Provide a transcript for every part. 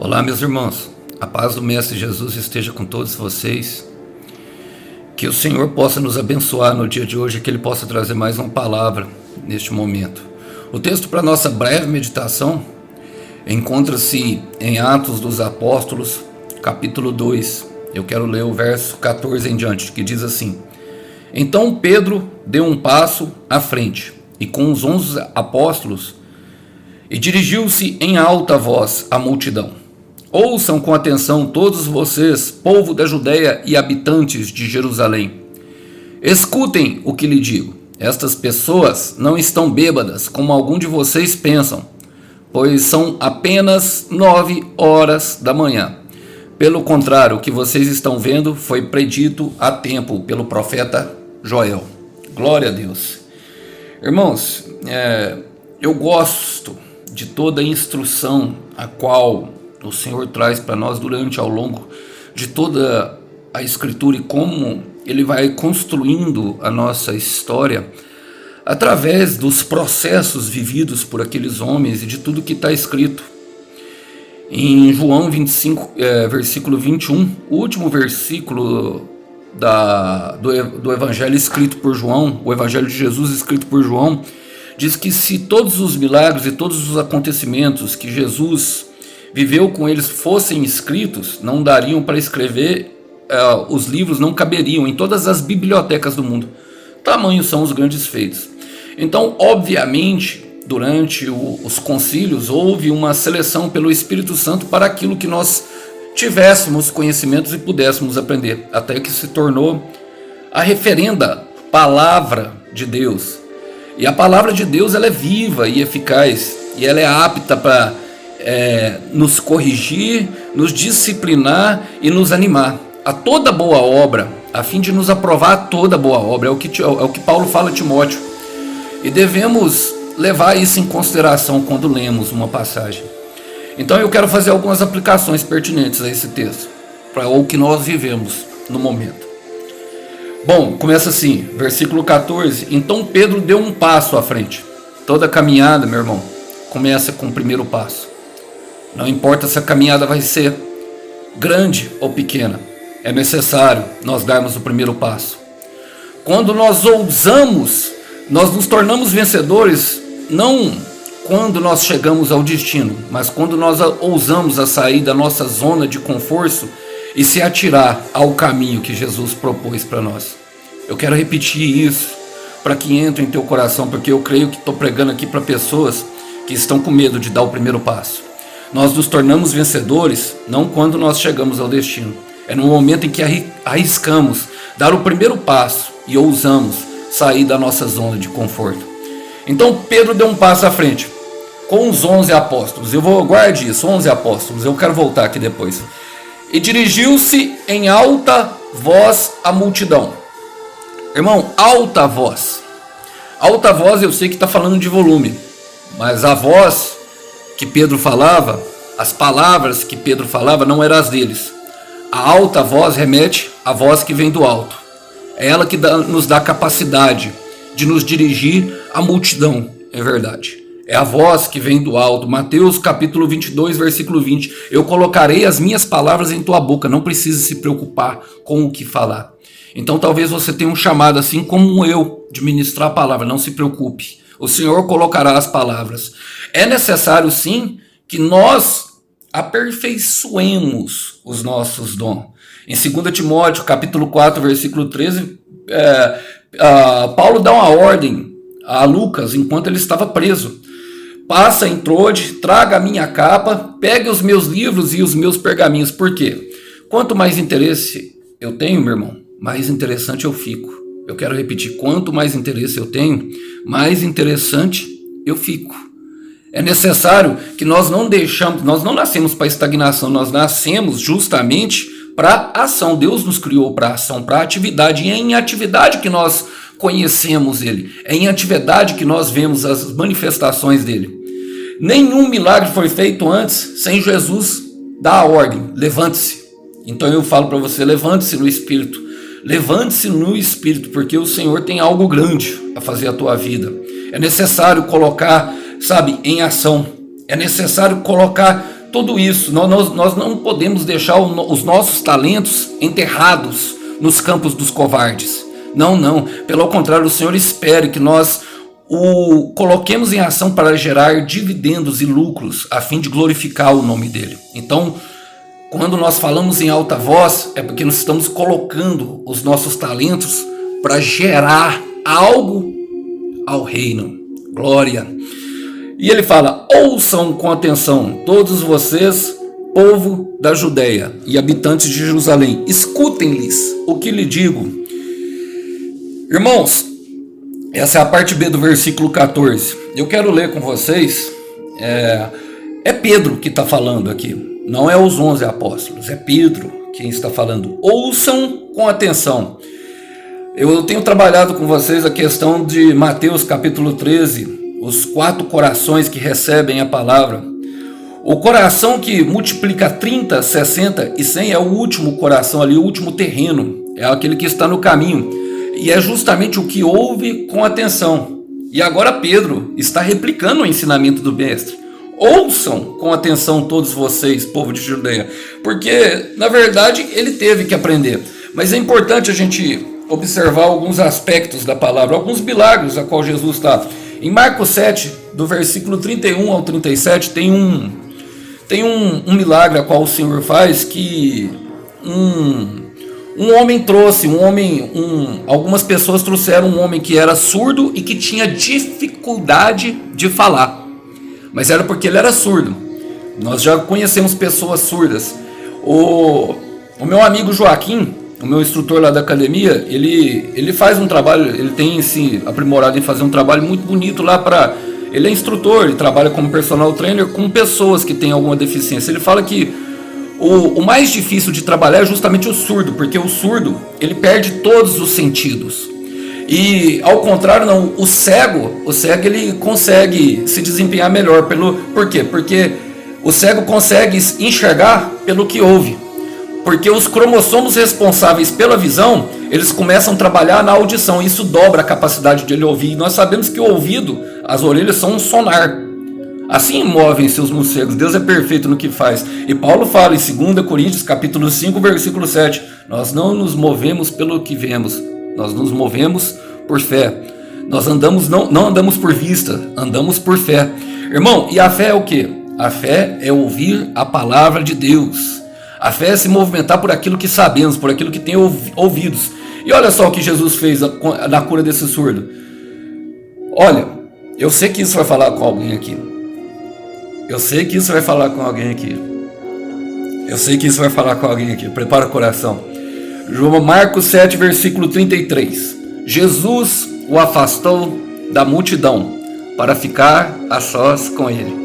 Olá, meus irmãos, a paz do Mestre Jesus esteja com todos vocês, que o Senhor possa nos abençoar no dia de hoje, que Ele possa trazer mais uma palavra neste momento. O texto para nossa breve meditação encontra-se em Atos dos Apóstolos, capítulo 2. Eu quero ler o verso 14 em diante, que diz assim: Então Pedro deu um passo à frente, e com os 11 apóstolos, e dirigiu-se em alta voz à multidão. Ouçam com atenção todos vocês, povo da Judéia e habitantes de Jerusalém. Escutem o que lhe digo. Estas pessoas não estão bêbadas, como algum de vocês pensam, pois são apenas 9 horas da manhã. Pelo contrário, o que vocês estão vendo foi predito há tempo pelo profeta Joel. Glória a Deus. Irmãos, eu gosto de toda a instrução a qual o Senhor traz para nós ao longo de toda a Escritura, e como Ele vai construindo a nossa história através dos processos vividos por aqueles homens e de tudo que está escrito. Em João 25, versículo 21, o último versículo do Evangelho escrito por João, o Evangelho de Jesus escrito por João, diz que se todos os milagres e todos os acontecimentos que Jesus viveu com eles fossem escritos, não dariam para escrever, os livros não caberiam em todas as bibliotecas do mundo. Tamanhos são os grandes feitos. Então, obviamente, durante os concílios, houve uma seleção pelo Espírito Santo para aquilo que nós tivéssemos conhecimentos e pudéssemos aprender, até que se tornou a referenda palavra de Deus. E a palavra de Deus, ela é viva e eficaz, e ela é apta para nos corrigir, nos disciplinar e nos animar a toda boa obra, a fim de nos aprovar a toda boa obra. É o que Paulo fala a Timóteo, e devemos levar isso em consideração quando lemos uma passagem. Então eu quero fazer algumas aplicações pertinentes a esse texto, para o que nós vivemos no momento. Bom, começa assim, versículo 14. Então Pedro deu um passo à frente. Toda caminhada, meu irmão, começa com o primeiro passo. Não importa se a caminhada vai ser grande ou pequena, é necessário nós darmos o primeiro passo. Quando nós ousamos, nós nos tornamos vencedores, não quando nós chegamos ao destino, mas quando nós ousamos a sair da nossa zona de conforto e se atirar ao caminho que Jesus propôs para nós. Eu quero repetir isso para que entre em teu coração, porque eu creio que estou pregando aqui para pessoas que estão com medo de dar o primeiro passo. Nós nos tornamos vencedores não quando nós chegamos ao destino, é no momento em que arriscamos dar o primeiro passo e ousamos sair da nossa zona de conforto. Então Pedro deu um passo à frente com os 11 apóstolos. Eu vou guardar isso, 11 apóstolos, eu quero voltar aqui depois. E dirigiu-se em alta voz à multidão. Irmão, alta voz. Alta voz, eu sei que está falando de volume, mas a voz que Pedro falava, as palavras que Pedro falava não eram as deles. A alta voz remete à voz que vem do alto. É ela que nos dá capacidade de nos dirigir à multidão, é verdade. É a voz que vem do alto. Mateus capítulo 22, versículo 20. Eu colocarei as minhas palavras em tua boca, não precisa se preocupar com o que falar. Então talvez você tenha um chamado assim como eu, de ministrar a palavra, não se preocupe. O Senhor colocará as palavras. É necessário sim que nós aperfeiçoemos os nossos dons. Em 2 Timóteo capítulo 4, versículo 13, Paulo dá uma ordem a Lucas enquanto ele estava preso. Passa em Trode, traga a minha capa, pegue os meus livros e os meus pergaminhos. Por quê? Quanto mais interesse eu tenho, meu irmão, mais interessante eu fico. Eu quero repetir, quanto mais interesse eu tenho, mais interessante eu fico. É necessário que nós não nascemos para estagnação, nós nascemos justamente para ação. Deus nos criou para ação, para atividade, e é em atividade que nós conhecemos Ele, é em atividade que nós vemos as manifestações dele. Nenhum milagre foi feito antes sem Jesus dar a ordem, levante-se. Então eu falo para você, levante-se no Espírito, levante-se no Espírito, porque o Senhor tem algo grande a fazer a tua vida. É necessário colocar, em ação, é necessário colocar tudo isso. Nós não podemos deixar os nossos talentos enterrados nos campos dos covardes. Não. Pelo contrário, o Senhor espera que nós o coloquemos em ação para gerar dividendos e lucros, a fim de glorificar o nome dele. Então, quando nós falamos em alta voz, é porque nós estamos colocando os nossos talentos para gerar algo ao reino. Glória! E ele fala: ouçam com atenção, todos vocês, povo da Judéia e habitantes de Jerusalém, escutem-lhes o que lhe digo. Irmãos, essa é a parte B do versículo 14. Eu quero ler com vocês. É Pedro que está falando aqui. Não é os 11 apóstolos. É Pedro quem está falando. Ouçam com atenção. Eu tenho trabalhado com vocês a questão de Mateus capítulo 13. Os 4 corações que recebem a palavra. O coração que multiplica 30, 60 e 100 é o último coração ali, o último terreno. É aquele que está no caminho. E é justamente o que ouve com atenção. E agora Pedro está replicando o ensinamento do mestre. Ouçam com atenção todos vocês, povo de Judeia. Porque, na verdade, ele teve que aprender. Mas é importante a gente observar alguns aspectos da palavra, alguns milagres a qual Jesus está. Em Marcos 7, do versículo 31 ao 37, tem um milagre a qual o Senhor faz que um homem trouxe, algumas pessoas trouxeram um homem que era surdo e que tinha dificuldade de falar. Mas era porque ele era surdo. Nós já conhecemos pessoas surdas. O meu amigo Joaquim, o meu instrutor lá da academia, ele faz um trabalho, ele tem se aprimorado em fazer um trabalho muito bonito lá para... Ele é instrutor, ele trabalha como personal trainer com pessoas que têm alguma deficiência. Ele fala que o mais difícil de trabalhar é justamente o surdo, porque o surdo, ele perde todos os sentidos. E ao contrário, não, o cego ele consegue se desempenhar melhor. Por quê? Porque o cego consegue enxergar pelo que ouve. Porque os cromossomos responsáveis pela visão, eles começam a trabalhar na audição. Isso dobra a capacidade de ele ouvir. E nós sabemos que o ouvido, as orelhas são um sonar. Assim movem-se os morcegos. Deus é perfeito no que faz. E Paulo fala em 2 Coríntios, capítulo 5, versículo 7. Nós não nos movemos pelo que vemos. Nós nos movemos por fé. Nós andamos, não andamos por vista, andamos por fé. Irmão, e a fé é o quê? A fé é ouvir a palavra de Deus. A fé é se movimentar por aquilo que sabemos, por aquilo que tem ouvidos. E olha só o que Jesus fez na cura desse surdo. Olha, eu sei que isso vai falar com alguém aqui. Prepara o coração. Marcos 7, versículo 33. Jesus o afastou da multidão para ficar a sós com ele.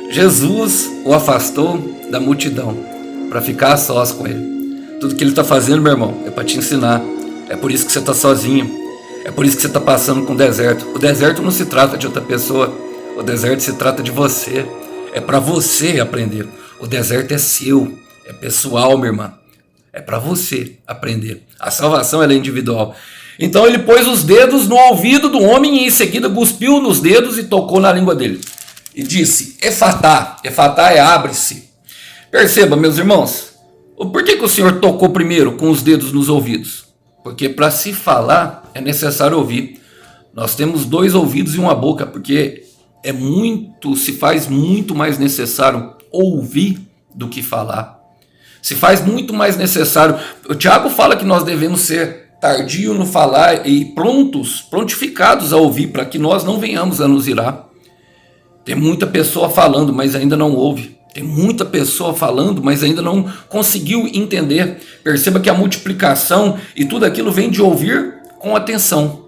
Jesus o afastou da multidão para ficar a sós com ele. Tudo que ele está fazendo, meu irmão, é para te ensinar. É por isso que você está sozinho. É por isso que você está passando com o deserto. O deserto não se trata de outra pessoa. O deserto se trata de você. É para você aprender. O deserto é seu. É pessoal, minha irmã. É para você aprender. A salvação ela é individual. Então ele pôs os dedos no ouvido do homem e em seguida cuspiu nos dedos e tocou na língua dele. E disse, Efatá. Efatá é abre-se. Perceba, meus irmãos, por que o Senhor tocou primeiro com os dedos nos ouvidos? Porque para se falar é necessário ouvir. Nós temos 2 ouvidos e uma boca, porque se faz muito mais necessário ouvir do que falar. Se faz muito mais necessário. O Tiago fala que nós devemos ser tardio no falar e prontificados a ouvir, para que nós não venhamos a nos irar. Tem muita pessoa falando, mas ainda não ouve. Tem muita pessoa falando, mas ainda não conseguiu entender. Perceba que a multiplicação e tudo aquilo vem de ouvir com atenção.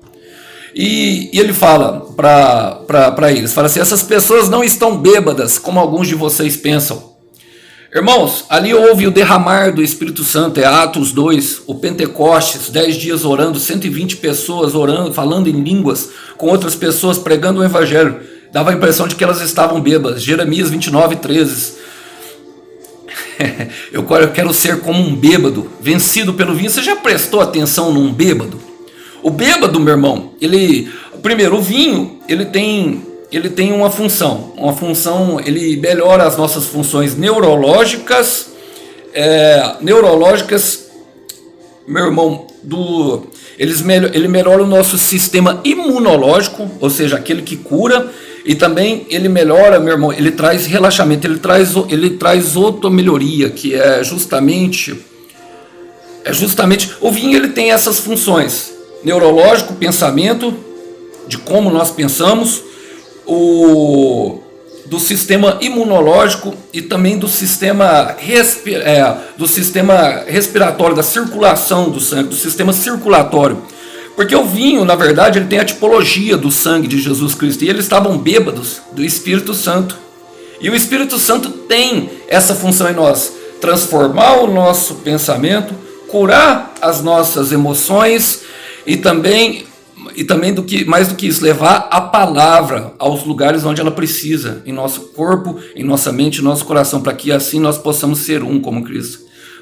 E ele fala para eles, fala assim, essas pessoas não estão bêbadas, como alguns de vocês pensam. Irmãos, ali houve o derramar do Espírito Santo, é Atos 2, o Pentecostes, 10 dias orando, 120 pessoas orando, falando em línguas, com outras pessoas pregando o Evangelho. Dava a impressão de que elas estavam bêbadas. Jeremias 29, 13. Eu quero ser como um bêbado, vencido pelo vinho. Você já prestou atenção num bêbado? O bêbado, meu irmão, primeiro, o vinho, ele tem ele tem uma função, ele melhora as nossas funções neurológicas, meu irmão, ele melhora o nosso sistema imunológico, ou seja, aquele que cura, e também ele melhora, meu irmão, ele traz relaxamento, ele traz outra melhoria, que é justamente o vinho. Ele tem essas funções: neurológico, pensamento, de como nós pensamos, do sistema imunológico e também do sistema respiratório, da circulação do sangue, do sistema circulatório. Porque o vinho, na verdade, ele tem a tipologia do sangue de Jesus Cristo, e eles estavam bêbados do Espírito Santo. E o Espírito Santo tem essa função em nós: transformar o nosso pensamento, curar as nossas emoções e também mais do que isso, levar a palavra aos lugares onde ela precisa, em nosso corpo, em nossa mente, em nosso coração, para que assim nós possamos ser um como Cristo.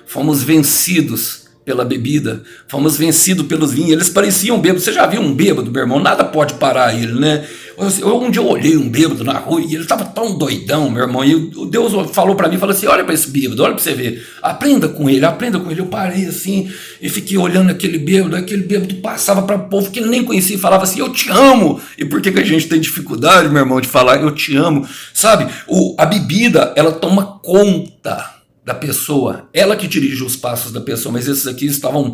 Fomos vencidos pela bebida, fomos vencidos pelos vinhos. Eles pareciam bêbados. Você já viu um bêbado, meu irmão? Nada pode parar ele, né? Um dia eu olhei um bêbado na rua e ele estava tão doidão, meu irmão, e o Deus falou para mim, falou assim: olha para esse bêbado, olha para você ver, aprenda com ele. Eu parei assim e fiquei olhando aquele bêbado passava para o povo que ele nem conhecia e falava assim: eu te amo. E por que a gente tem dificuldade, meu irmão, de falar eu te amo? Sabe, a bebida, ela toma conta da pessoa, ela que dirige os passos da pessoa, mas esses aqui estavam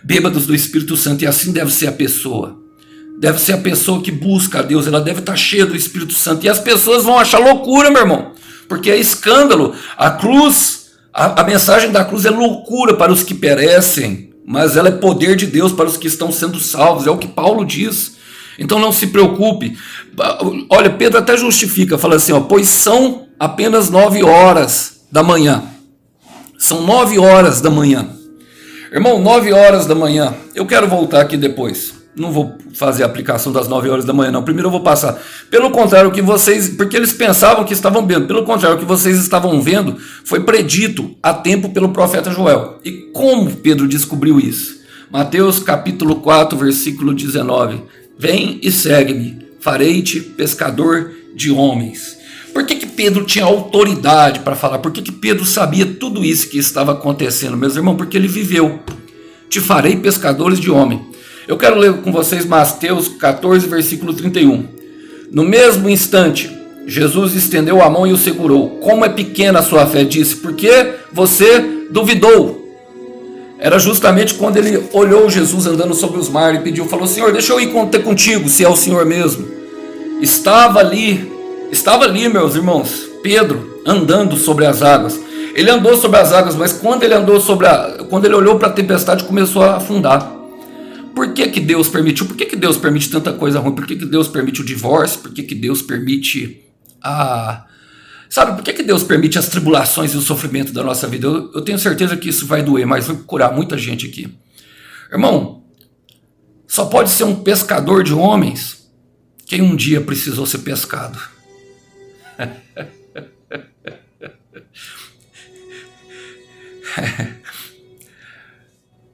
bêbados do Espírito Santo, e assim deve ser a pessoa. Deve ser a pessoa que busca a Deus, ela deve estar cheia do Espírito Santo. E as pessoas vão achar loucura, meu irmão, porque é escândalo. A cruz, a mensagem da cruz é loucura para os que perecem, mas ela é poder de Deus para os que estão sendo salvos. É o que Paulo diz. Então não se preocupe. Olha, Pedro até justifica, fala assim: pois são apenas 9 horas da manhã. São 9 horas da manhã. Irmão, 9 horas da manhã. Eu quero voltar aqui depois. Não vou fazer a aplicação das 9 horas da manhã, não. Primeiro eu vou passar. Pelo contrário, porque eles pensavam que estavam vendo. Pelo contrário, o que vocês estavam vendo foi predito a tempo pelo profeta Joel. E como Pedro descobriu isso? Mateus capítulo 4, versículo 19. Vem e segue-me, farei-te pescador de homens. Por que Pedro tinha autoridade para falar? Por que Pedro sabia tudo isso que estava acontecendo, meus irmãos? Porque ele viveu. Te farei pescadores de homem. Eu quero ler com vocês Mateus 14, versículo 31. No mesmo instante, Jesus estendeu a mão e o segurou. Como é pequena a sua fé, disse, porque você duvidou. Era justamente quando ele olhou Jesus andando sobre os mares e pediu, falou: Senhor, deixa eu ir ter contigo, se é o Senhor mesmo. Estava ali, meus irmãos, Pedro andando sobre as águas. Ele andou sobre as águas, mas quando ele olhou para a tempestade, começou a afundar. Por que Deus permitiu? Por que Deus permite tanta coisa ruim? Por que Deus permite o divórcio? Por que Deus permite por que Deus permite as tribulações e o sofrimento da nossa vida? Eu tenho certeza que isso vai doer, mas vai curar muita gente aqui. Irmão, só pode ser um pescador de homens quem um dia precisou ser pescado.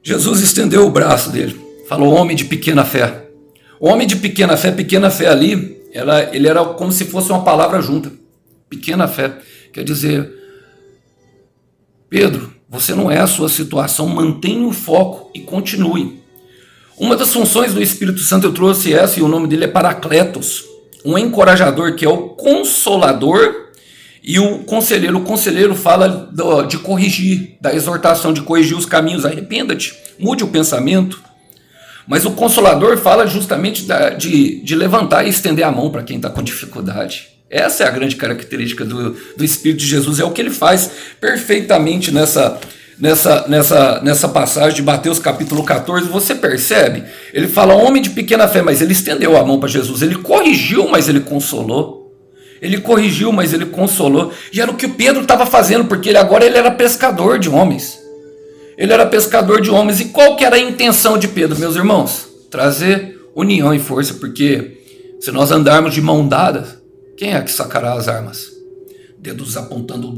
Jesus estendeu o braço dele, falou: homem de pequena fé. O homem de pequena fé ali, ele era como se fosse uma palavra junta. Pequena fé, quer dizer, Pedro, você não é a sua situação, mantenha o foco e continue. Uma das funções do Espírito Santo eu trouxe essa, e o nome dele é Paracletos, um encorajador, que é o consolador, e o conselheiro fala de corrigir, da exortação, de corrigir os caminhos. Arrependa-te, mude o pensamento. Mas o consolador fala justamente de levantar e estender a mão para quem está com dificuldade. Essa é a grande característica do Espírito de Jesus, é o que ele faz perfeitamente nessa passagem de Mateus capítulo 14. Você percebe? Ele fala: homem de pequena fé, mas ele estendeu a mão para Jesus. Ele corrigiu, mas ele consolou. E era o que o Pedro estava fazendo, porque ele era pescador de homens. E qual que era a intenção de Pedro, meus irmãos? Trazer união e força, porque se nós andarmos de mão dada, quem é que sacará as armas? Dedos apontando.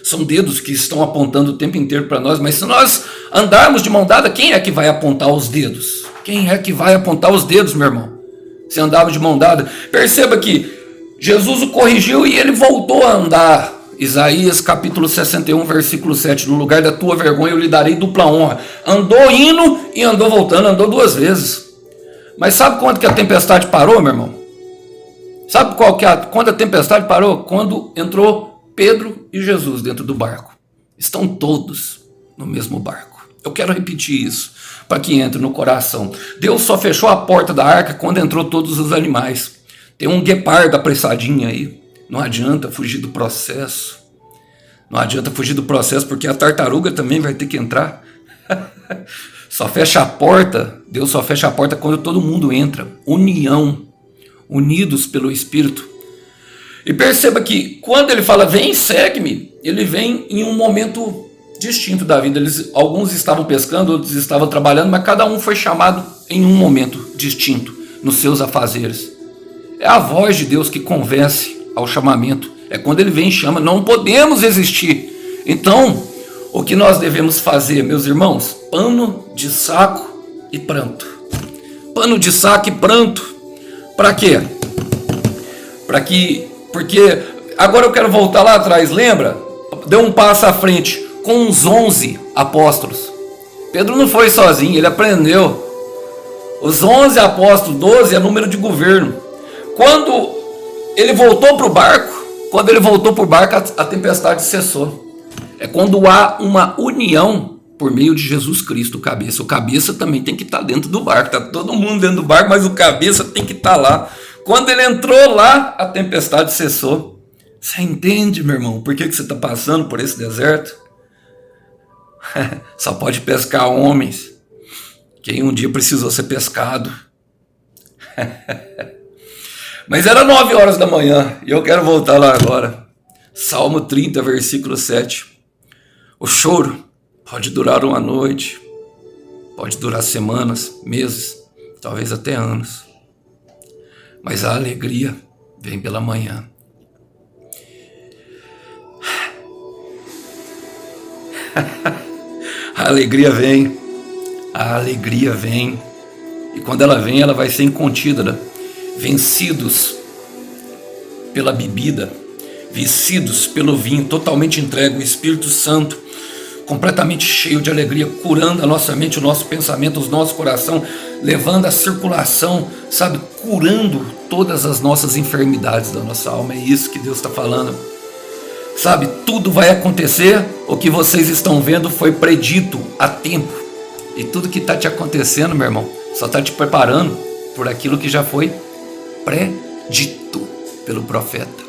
São dedos que estão apontando o tempo inteiro para nós, mas se nós andarmos de mão dada, quem é que vai apontar os dedos? Meu irmão? Você andava de mão dada. Perceba que Jesus o corrigiu e ele voltou a andar. Isaías capítulo 61, versículo 7. No lugar da tua vergonha eu lhe darei dupla honra. Andou indo e andou voltando, andou 2 vezes. Mas sabe quando que a tempestade parou, meu irmão? Sabe quando a tempestade parou? Quando entrou Pedro e Jesus dentro do barco. Estão todos no mesmo barco. Eu quero repetir isso para que entre no coração. Deus só fechou a porta da arca quando entrou todos os animais. Tem um guepardo apressadinho aí. Não adianta fugir do processo. Não adianta fugir do processo porque a tartaruga também vai ter que entrar. Só fecha a porta, Deus só fecha a porta quando todo mundo entra. União, unidos pelo Espírito. E perceba que quando ele fala, vem, segue-me, ele vem em um momento distinto da vida. Alguns estavam pescando, outros estavam trabalhando, mas cada um foi chamado em um momento distinto, nos seus afazeres. É a voz de Deus que convence ao chamamento. É quando ele vem e chama, não podemos resistir. Então, o que nós devemos fazer, meus irmãos? Pano de saco e pranto. Pano de saco e pranto. Para quê? Porque agora eu quero voltar lá atrás, lembra? Deu um passo à frente com os 11 apóstolos. Pedro não foi sozinho, ele aprendeu. Os 11 apóstolos, 12 é número de governo. Quando ele voltou para o barco, a tempestade cessou. É quando há uma união por meio de Jesus Cristo, o cabeça. O cabeça também tem que estar dentro do barco. Está todo mundo dentro do barco, mas o cabeça tem que estar lá. Quando ele entrou lá, a tempestade cessou. Você entende, meu irmão, por que você está passando por esse deserto? Só pode pescar homens. Quem um dia precisou ser pescado. Mas era 9 horas da manhã, e eu quero voltar lá agora. Salmo 30, versículo 7. O choro pode durar uma noite, pode durar semanas, meses, talvez até anos. Mas a alegria vem pela manhã. A alegria vem. E quando ela vem, ela vai ser incontida, né? Vencidos pela bebida, vencidos pelo vinho, totalmente entregue, o Espírito Santo, completamente cheio de alegria, curando a nossa mente, o nosso pensamento, o nosso coração, levando a circulação, sabe, curando todas as nossas enfermidades da nossa alma. É isso que Deus está falando. Sabe, tudo vai acontecer, o que vocês estão vendo foi predito há tempo. E tudo que está te acontecendo, meu irmão, só está te preparando por aquilo que já foi predito pelo profeta.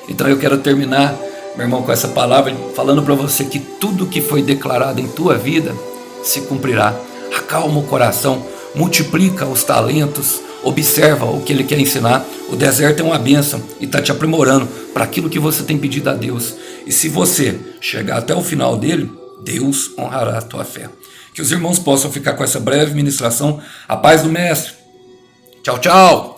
Então eu quero terminar, meu irmão, com essa palavra, falando para você que tudo que foi declarado em tua vida se cumprirá. Acalma o coração, multiplica os talentos, observa o que ele quer ensinar. O deserto é uma bênção e está te aprimorando para aquilo que você tem pedido a Deus. E se você chegar até o final dele, Deus honrará a tua fé. Que os irmãos possam ficar com essa breve ministração. A paz do Mestre. Tchau, tchau.